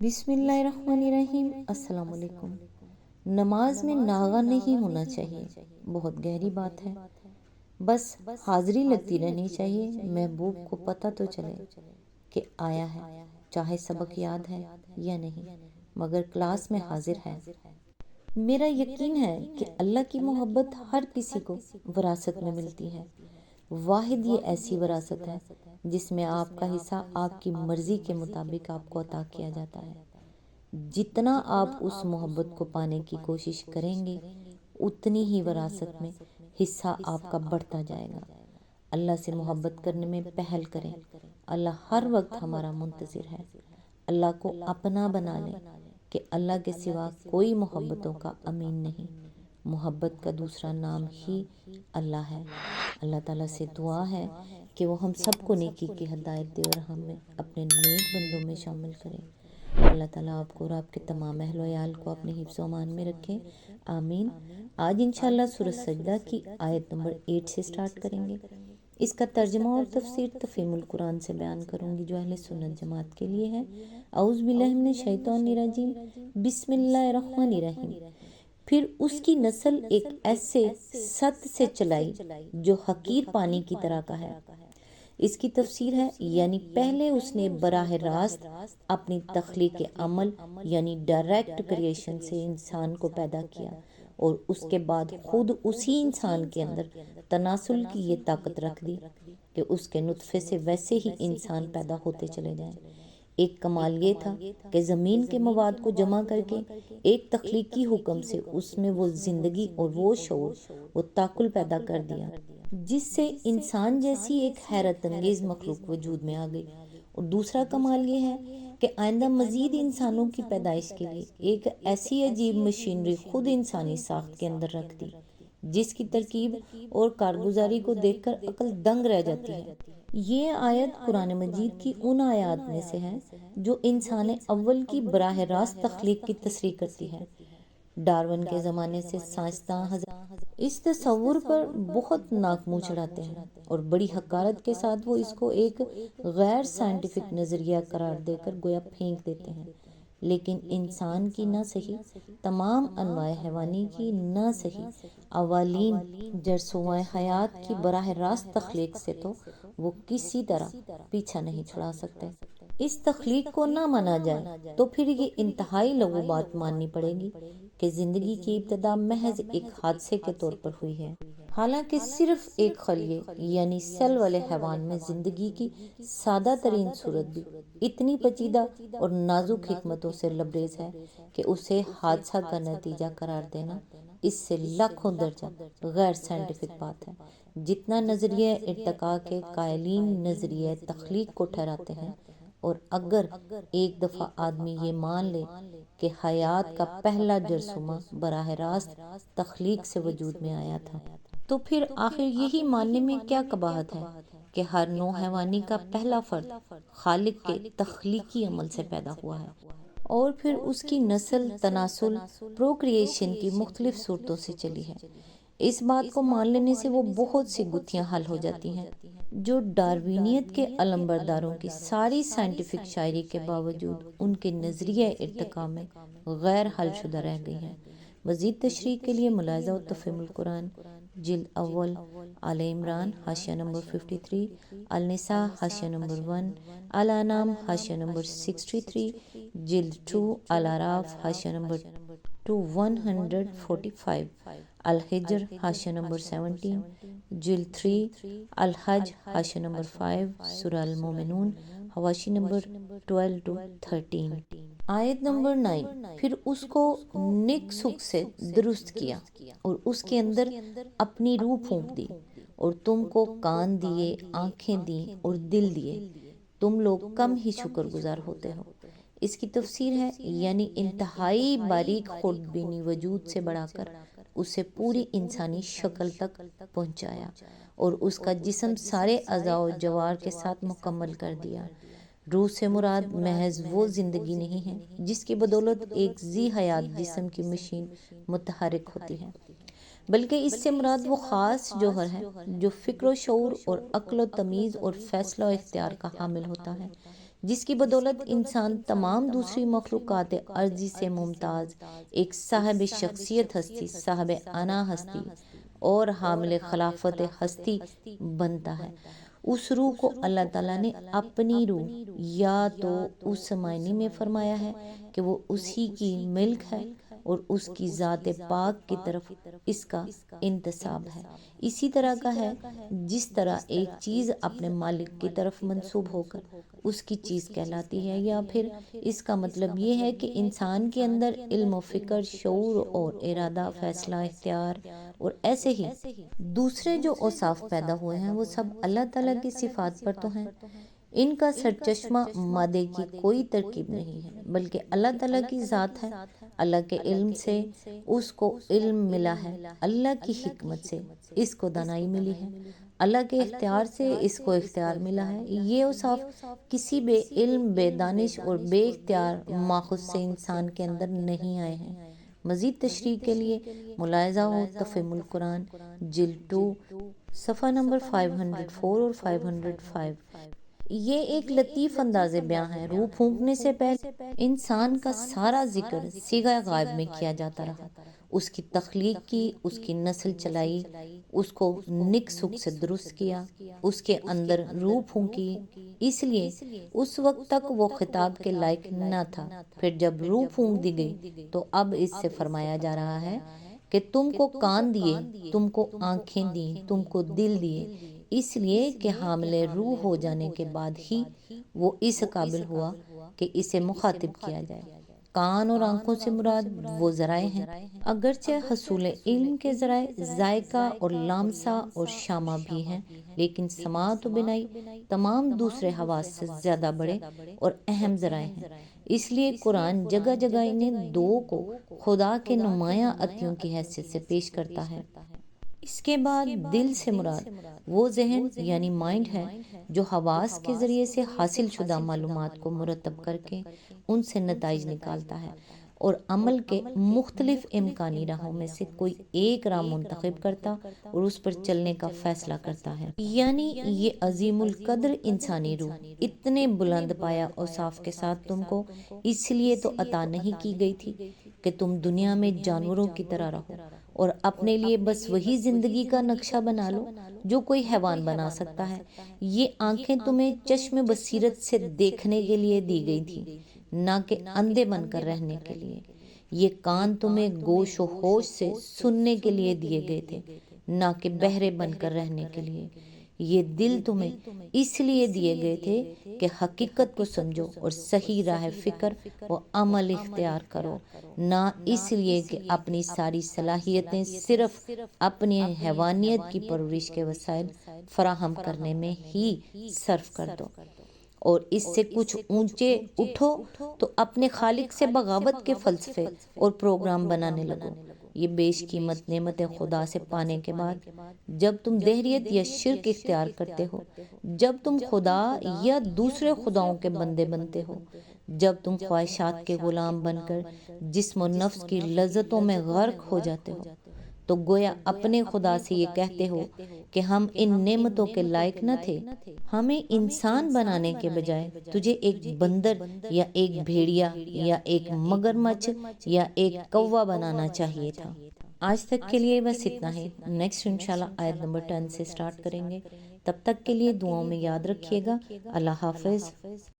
بسم اللہ الرحمن الرحیم۔ السلام علیکم۔ نماز میں ناغہ نہیں ہونا چاہیے، بہت گہری بات ہے۔ بس حاضری لگتی رہنی چاہیے، محبوب کو پتہ تو چلے کہ آیا ہے، چاہے سبق یاد ہے یا نہیں، مگر کلاس میں حاضر ہے۔ میرا یقین ہے کہ اللہ کی محبت ہر کسی کو وراثت میں ملتی ہے۔ واحد یہ ایسی وراثت ہے جس میں آپ کا حصہ آپ کی مرضی کے مطابق آپ کو عطا کیا جاتا ہے۔ جتنا آپ اس محبت کو پانے کی کوشش کریں گے، اتنی ہی وراثت میں حصہ آپ کا بڑھتا جائے گا۔ اللہ سے محبت کرنے میں پہل کریں۔ اللہ ہر وقت ہمارا منتظر ہے۔ اللہ کو اپنا بنا لیں کہ اللہ کے سوا کوئی محبتوں کا امین نہیں۔ محبت کا دوسرا نام ہی اللہ ہے۔ اللہ تعالیٰ سے دعا ہے کہ وہ ہم سب کو نیکی کی ہدایت دے اور ہمیں اپنے نیک بندوں میں شامل کرے۔ اللہ تعالیٰ آپ کو اور آپ کے تمام اہل و عیال کو اپنے حفظ و امان میں رکھے، آمین۔ آج انشاءاللہ سورہ سجدہ کی آیت نمبر 8 سے سٹارٹ کریں گے۔ اس کا ترجمہ اور تفسیر تفہیم القرآن سے بیان کروں گی جو اہل سنت جماعت کے لیے ہے۔ اعوذ باللہ من الشیطان الرجیم، بسم اللہ الرحمن الرحیم۔ پھر اس کی نسل ایک ایسے ست سے چلائی جو حقیر پانی کی طرح کا ہے۔ اس کی تفسیر ہے، یعنی پہلے اس نے براہ راست اپنی تخلیق عمل یعنی ڈائریکٹ کریشن سے انسان کو پیدا کیا، اور اس کے بعد خود اسی انسان کے اندر تناسل کی یہ طاقت رکھ دی کہ اس کے نطفے سے ویسے ہی انسان پیدا ہوتے چلے جائیں۔ ایک کمال یہ تھا کہ زمین کے مواد کو جمع کر کے ایک تخلیقی حکم سے اس میں وہ زندگی اور وہ شعور، وہ تعقل پیدا کر دیا جس سے انسان جیسی ایک حیرت انگیز مخلوق وجود میں آ گئی۔ اور دوسرا کمال یہ ہے کہ آئندہ مزید انسانوں کی پیدائش کے لیے ایک ایسی عجیب مشینری خود انسانی ساخت کے اندر رکھ دی جس کی ترکیب اور کارگزاری کو دیکھ کر عقل دنگ رہ جاتی ہے۔ یہ آیت قرآن مجید کی ان آیات میں سے ہے جو انسان اول کی براہ راست تخلیق کی تصریح کرتی ہے۔ ڈارون کے زمانے سے سائنسداں اس تصور پر بہت ناک منہ چڑھاتے ہیں اور بڑی حقارت کے ساتھ وہ اس کو ایک غیر سائنٹیفک نظریہ قرار دے کر گویا پھینک دیتے ہیں۔ لیکن انسان کی نہ صحیح، تمام انواع حیوانی کی نہ صحیح، اولین جرثومہ حیات کی براہ راست تخلیق سے تو وہ کسی طرح پیچھا نہیں چھڑا سکتے۔ اس تخلیق کو نہ مانا جائے تو پھر یہ انتہائی لغو بات ماننی پڑے گی کہ زندگی کی ابتدا محض ایک حادثے کے طور پر ہوئی ہے، حالانکہ صرف ایک خلیے یعنی سیل والے حیوان میں زندگی کی سادہ ترین صورت بھی اتنی پیچیدہ اور نازک حکمتوں سے لبریز ہے کہ اسے حادثہ کا نتیجہ قرار دینا اس سے لاکھوں درجہ غیر سائنٹیفک بات ہے۔ جتنا نظریہ ارتقاء کے قائلین نظریہ تخلیق کو ٹھہراتے ہیں، اور اگر ایک دفعہ آدمی یہ مان لے کہ حیات کا پہلا جرثومہ براہ راست تخلیق سے وجود میں آیا تھا، تو پھر آخر یہی ماننے میں کیا قباحت ہے کہ ہر نوع حیوانی کا پہلا فرد خالق کے تخلیقی عمل سے پیدا ہوا ہے، اور پھر اس کی نسل تناسل پروکریشن کی مختلف صورتوں سے چلی ہے۔ اس بات کو مان لینے سے وہ بہت سی گتھیاں حل ہو جاتی ہیں جو ڈاروینیت کے علمبرداروں کی ساری سائنٹیفک شاعری کے باوجود ان کے نظریہ ارتقاء میں غیر حل شدہ رہ گئی ہیں۔ مزید تشریح کے لیے ملاحظہ و تفہیم القرآن، جلد اول، آل عمران، حاشیہ نمبر 53، النساء، حاشیہ نمبر 1، الانعام، حاشیہ نمبر 63، جلد 2، الاعراف، حاشیہ نمبر 145، الحجر، حاشیہ نمبر 17، جلد 3، الحج، حاشیہ نمبر 5، سورہ المومنون، حواشی نمبر 12 to 13۔ آیت نمبر 9، پھر اس کو نیک سکھ سے درست کیا اور اس کے اندر اپنی روح پھونک دی، اور تم کو کان دیے، آنکھیں دیں اور دل دیے، تم لوگ کم ہی شکر گزار ہوتے ہو۔ اس کی تفسیر ہے، یعنی انتہائی باریک خوردبینی وجود سے بڑھا کر اسے پوری انسانی شکل تک پہنچایا اور اس کا جسم سارے اعضاء و جوار کے ساتھ مکمل کر دیا۔ روح سے مراد محض وہ زندگی نہیں ہے جس کی بدولت ایک ذی حیات جسم کی مشین متحرک ہوتی ہے، بلکہ اس سے مراد وہ خاص جوہر ہے جو فکر و شعور اور عقل و تمیز اور فیصلہ و اختیار کا حامل ہوتا ہے۔ جس کی بدولت انسان تمام دوسری مخلوقات ارضی سے ممتاز ایک صاحب شخصیت ہستی، صاحب انا ہستی اور حامل خلافت ہستی بنتا ہے۔ اس روح کو اللہ تعالیٰ نے اپنی روح یا تو اس معنی میں فرمایا ہے کہ وہ اسی کی ملک ہے اور اس کی ذات پاک کی طرف اس کا انتساب ہے۔ اسی طرح کا ہے جس طرح ایک چیز اپنے مالک کی طرف منسوب ہو کر اس کی چیز کہلاتی ہے، یا پھر اس کا مطلب یہ ہے کہ انسان کے اندر علم و فکر، شعور اور ارادہ، فیصلہ، اختیار اور ایسے ہی دوسرے جو اوصاف پیدا ہوئے ہیں وہ سب اللہ تعالیٰ کی صفات پر تو ہیں۔ ان کا سرچشمہ مادے کی کوئی ترکیب نہیں ہے بلکہ اللہ تعالیٰ کی ذات ہے۔ اللہ کے علم سے اس کو علم ملا ہے، اللہ کی حکمت سے اس کو دانائی ملی ہے، اللہ کے اختیار سے اس کو اختیار ملا ہے۔ یہ اوصاف کسی بے علم، بے دانش اور بے اختیار ماخذ سے انسان کے اندر نہیں آئے ہیں۔ مزید تشریح کے لیے ملاحظہ ہو تفہیم القرآن جلد 2 صفحہ نمبر 504 اور 505۔ یہ ایک لطیف انداز بیان ہے۔ روح پھونکنے سے پہلے انسان کا سارا ذکر صیغہ غائب میں کیا جاتا رہا، اس کی تخلیق کی، اس کی نسل چلائی، اس کو نک سک سے درست کیا، اس کے اندر روح پھونکی۔ اس لیے اس وقت تک وہ خطاب کے لائق نہ تھا۔ پھر جب روح پھونک دی گئی تو اب اس سے فرمایا جا رہا ہے کہ تم کو کان دیے، تم کو آنکھیں دیں، تم کو دل دیے، اس لیے کہ حامل روح ہو جانے کے بعد ہی وہ اس قابل ہوا کہ اسے مخاطب کیا جائے۔ کان اور آنکھوں سے مراد وہ ذرائع ہیں۔ اگرچہ حصول علم کے ذرائع ذائقہ اور لامسہ اور شامہ بھی ہیں، لیکن سماعت و بینائی تمام دوسرے حواس سے زیادہ بڑے اور اہم ذرائع ہیں۔ اس لیے قرآن جگہ جگہ انہیں دو کو خدا کے نمایاں عطیوں کی حیثیت سے پیش کرتا ہے۔ اس کے بعد دل سے مراد وہ ذہن یعنی مائنڈ ہے جو حواس کے ذریعے سے حاصل شدہ معلومات کو مرتب کر کے ان سے نتائج نکالتا ہے اور عمل کے مختلف امکانی راہوں میں سے کوئی ایک راہ منتخب کرتا اور اس پر چلنے کا فیصلہ کرتا ہے۔ یعنی یہ عظیم القدر انسانی روح اتنے بلند پایہ اوصاف کے ساتھ تم کو اس لیے تو عطا نہیں کی گئی تھی کہ تم دنیا میں جانوروں کی طرح رہو اور اپنے لیے بس وہی زندگی کا نقشہ بنا لو جو کوئی حیوان بنا سکتا ہے۔ یہ آنکھیں تمہیں چشم بصیرت سے دیکھنے کے لیے دی گئی تھی، نہ کہ اندھے بن کر رہنے کے لیے۔ یہ کان تمہیں گوش و ہوش سے سننے کے لیے دیے گئے تھے، نہ کہ بہرے بن کر رہنے کے لیے۔ یہ دل تمہیں اس لیے دیے گئے تھے کہ حقیقت کو سمجھو اور صحیح راہ فکر و عمل اختیار کرو، نہ اس لیے کہ اپنی ساری صلاحیتیں صرف اپنی حیوانیت کی پرورش کے وسائل فراہم کرنے میں ہی صرف کر دو اور اس سے کچھ اونچے اٹھو تو اپنے خالق سے بغاوت کے فلسفے اور پروگرام بنانے لگو۔ یہ بیش قیمت نعمت خدا سے پانے کے بعد جب تم دہریت یا شرک اختیار کرتے ہو، جب تم خدا یا دوسرے خداؤں کے بندے بنتے ہو، جب تم خواہشات کے غلام بن کر جسم و نفس کی لذتوں میں غرق ہو جاتے ہو، تو گویا اپنے خدا سے یہ کہتے ہو کہ ہم ان نعمتوں کے لائق نہ تھے، ہمیں انسان بنانے کے بجائے تجھے ایک بندر یا ایک بھیڑیا یا ایک مگرمچھ یا ایک کوا بنانا چاہیے تھا۔ آج تک کے لیے بس اتنا ہی۔ نیکسٹ انشاءاللہ آیت نمبر 10 سے سٹارٹ کریں گے۔ تب تک کے لیے دعاؤں میں یاد رکھیے گا۔ اللہ حافظ۔